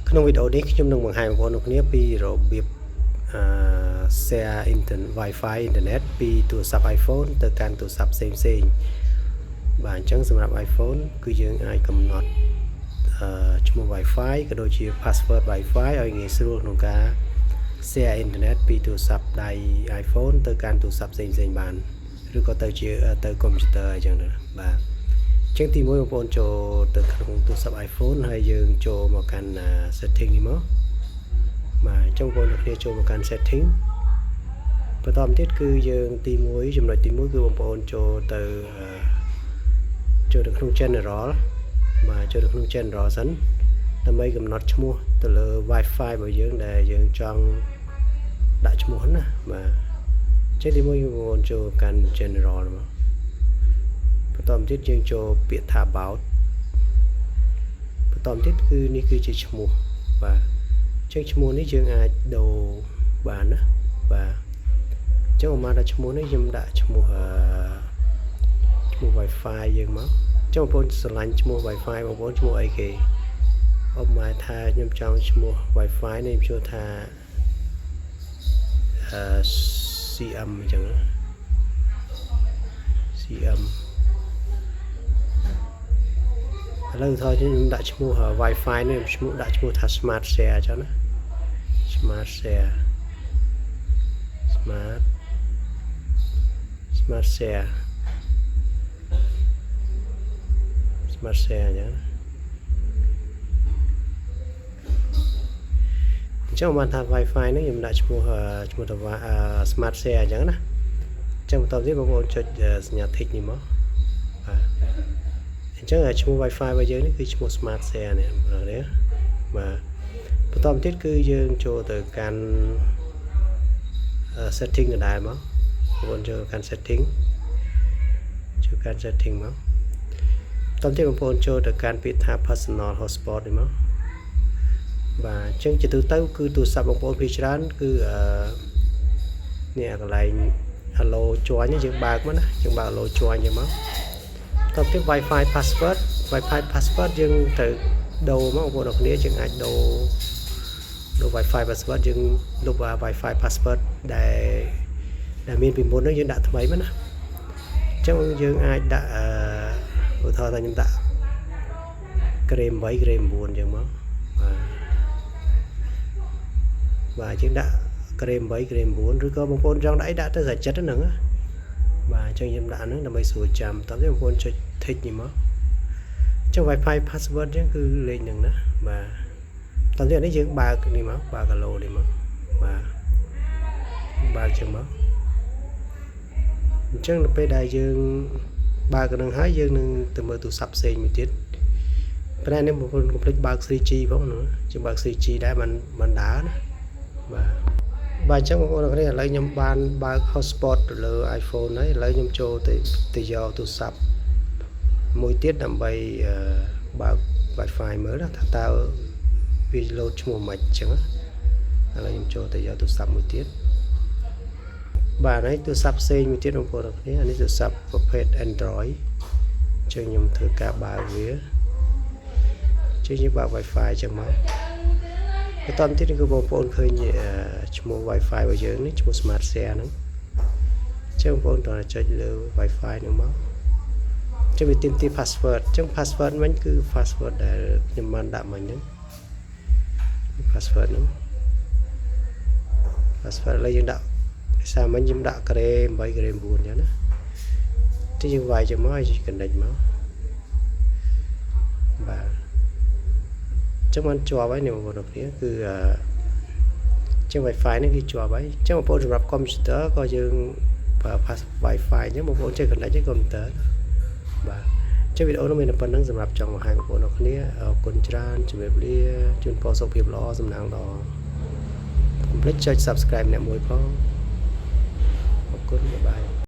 ក្នុងវីដេអូនេះខ្ញុំនឹងបង្ហាញបងប្អូនគ្នាពីរបៀបshare internet Wi-Fi អ៊ីនធឺណិតពីទូរស័ព្ទ iPhone ទៅកាន់ទូរស័ព្ទផ្សេងបាទអញ្ចឹងសម្រាប់ iPhone គឺយើងអាចកំណត់ឈ្មោះ Wi-Fi ក៏ដូចជា password Wi-Fi ឲ្យងាយស្រួលក្នុងការ share អ៊ីនធឺណិតពីទូរស័ព្ទដៃ iPhone ទៅកាន់ទូរស័ព្ទផ្សេងបានឬក៏ទៅកុំព្យូទ័រអញ្ចឹងបាទអញ្ចឹងទី1បងប្អូនចូលទៅក្នុងទូរស័ព្ទ iPhone ហើយយើងចូលមកកាន់ setting នេះមកបាទអញ្ចឹងបងប្អូនគ្នាចូលមកកាន់ setting បន្តមកទៀតគឺយើងទី1ចំណុចទី1គឺបងប្អូនចូលទៅក្នុង general បាទចូលទៅក្នុង general សិនដើម្បីកំណត់ឈ្មោះទៅលើ Wi-Fi របស់យើងដែលយើងចង់ដាក់ឈ្មោះណាបាទចេះទី1បងប្អូនចូលកាន់ general មកបន្តមកទៀតយើងចូលពាក្យថា about បន្តមកទៀតគឺនេះគឺជាឈ្មោះបាទអញ្ចឹងឈ្មោះនេះយើងអាចដូរបានណាបាទអញ្ចឹងមកដាក់ឈ្មោះនេះខ្ញុំដាក់ឈ្មោះWi-Fi យើងមកចុះបងប្អូនស្រឡាញ់ឈ្មោះ Wi-Fi បងប្អូនឈ្មោះអីគេអបមកថាខ្ញុំចង់ឈ្មោះ Wi-Fi នេះខ្ញុំចូលថា CM អញ្ចឹង CM ឥឡូវថយខ្ញុំដាក់ឈ្មោះ Wi-Fi នេះខ្ញុំដាក់ឈ្មោះថា Smart Share អញ្ចឹងណា Smart Share Smart Share អញ្ចឹងអញ្ចឹងបានថា Wi-Fi នេះខ្ញុំដាក់ឈ្មោះថា Smart Share អញ្ចឹងណាអញ្ចឹងបន្តទៀតបងប្អូនចុចសញ្ញា tick នេះមកបាទអញ្ចឹងឈ្មោះ Wi-Fi របស់យើងនេះគឺឈ្មោះ Smart Share នេះបាទបន្តទៀតគឺយើងចូលទៅកាន់ setting ដដែលមកបងប្អូនចូលកាន់ setting មកតោះទៀតបងប្អូនចូលទៅកាន់ពាក្យថា personal hotspot នេះមកបាទអញ្ចឹងជាទូទៅគឺទូរស័ព្ទបងប្អូនភាគច្រើនគឺនេះកន្លែង allo ជាន់យើងបើកមកណាយើងបើក allo ជាន់យើងមកតោះទៀត Wi-Fi password យើងទៅដូរមកបងប្អូនគ្នាយើងអាចដូរ Wi-Fi password យើងលុប Wi-Fi password ដែលមានពីមុននោះយើងដាក់ថ្មីមកណាអញ្ចឹងយើងអាចដាក់ឧទាហរណ៍ថាខ្ញុំដាក់ grade 8 grade 9អញ្ចឹងមកបាទយើងដាក់ grade 8 grade 9ឬក៏បងប្អូនចង់ដាក់ទៅសាច់ចិត្តហ្នឹងបាទអញ្ចឹងខ្ញុំដាក់ហ្នឹងដើម្បីស្រួលចាំតោះបងប្អូនចុច tick នេះមកអញ្ចឹង Wi-Fi password អញ្ចឹងគឺលេខហ្នឹងណាបាទតោះនេះយើងបើកនេះមកបើក allo នេះមកបាទបើកចឹងមកអញ្ចឹងនៅពេលដែលយើងបើកនឹងហើយយើងនឹងទៅមើលទូរស័ព្ទផ្សេងមួយទៀតប៉ុន្តែនេះបងប្អូនកុំភ្លេចបើក 3G ផងណាជាបើក 3G ដែរมันដើរណាបាទអញ្ចឹងបងប្អូនឥឡូវខ្ញុំបានបើក hotspot ទៅលើ iPhone ហើយឥឡូវខ្ញុំចូលទៅយកទូរស័ព្ទមួយទៀតដើម្បីបើក Wi-Fi មើលថាតើវាលោតឈ្មោះមិនអញ្ចឹងឥឡូវខ្ញុំចូលទៅយកទូរស័ព្ទមួយទៀតបាទហើយទូរស័ព្ទផ្សេងមួយទៀតបងប្អូនគ្នានេះទូរស័ព្ទប្រភេទ Android អញ្ចឹងខ្ញុំធ្វើការបើកវាយើងបើក Wi-Fi អញ្ចឹងមកបន្តទៀតគឺបងប្អូនឃើញឈ្មោះ Wi-Fi របស់យើងនេះឈ្មោះ Smart Share ហ្នឹងអញ្ចឹងបងប្អូនត្រូវចុចលើ Wi-Fi ហ្នឹងមកអញ្ចឹងវាទាមទារ password អញ្ចឹង password វិញគឺ password ដែលខ្ញុំបានដាក់មិញហ្នឹង password ហ្នឹង password ឥឡូវយើងដាក់សារមិញខ្ញុំដាក់ grade 8 grade 9អញ្ចឹងណាទីយើងវាយចាំមកឲ្យ connect មកបាទចឹងបានជាប់ហើយនេះបងប្អូនគ្នាគឺចឹង Wi-Fi នេះគឺជាប់ហើយចឹងបងប្អូនសម្រាប់កុំព្យូទ័រក៏យើងប្រើ Wi-Fi ចឹងបងប្អូនចេះ connect ឲ្យកុំព្យូទ័របាទចឹងវីដេអូនេះមានតែប៉ុណ្្នឹងសម្រាប់ចង់បង្ហាញបងប្អូនគ្នាអរគុណច្រើនជម្រាបលាជូនពរសុខភាពល្អសំណាងល្អកុំភ្លេចចុច Subscribe អ្នកមួយផងអរគុណបាយបាយ